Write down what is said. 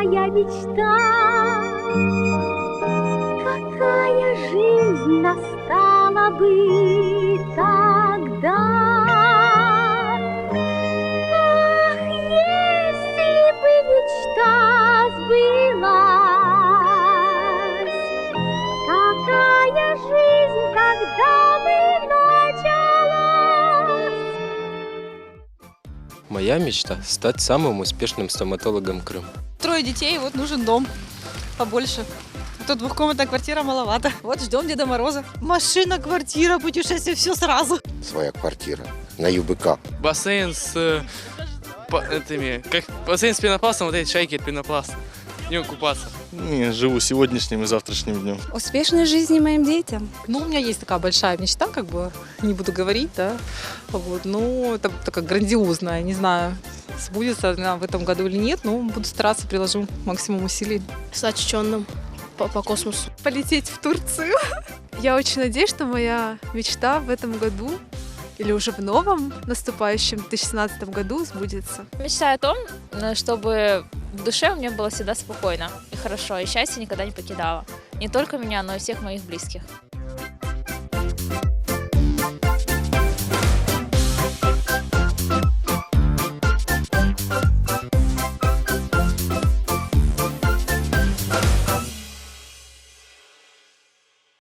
моя мечта. Какая жизнь настала бы тогда. Ах, если бы мечта сбылась, какая жизнь тогда бы началась. Моя мечта – стать самым успешным стоматологом Крыма. 3 детей, вот нужен дом побольше. А то двухкомнатная квартира маловато. Вот ждем Деда Мороза. Машина, квартира, путешествие, все сразу. Своя квартира на ЮБК. Бассейн с бассейн с пенопластом, вот эти шайки от пенопласта. В нем купаться. Не, живу сегодняшним и завтрашним днем. Успешной жизни моим детям. Ну, у меня есть такая большая мечта, как бы, не буду говорить, да. Вот, ну, это такая грандиозная, не знаю, сбудется она в этом году или нет, но буду стараться, приложу максимум усилий. Стать ученым по космосу. Полететь в Турцию. Я очень надеюсь, что моя мечта в этом году или уже в новом наступающем 2017 году сбудется. Мечтаю о том, чтобы в душе у меня было всегда спокойно и хорошо, и счастье никогда не покидало. Не только меня, но и всех моих близких.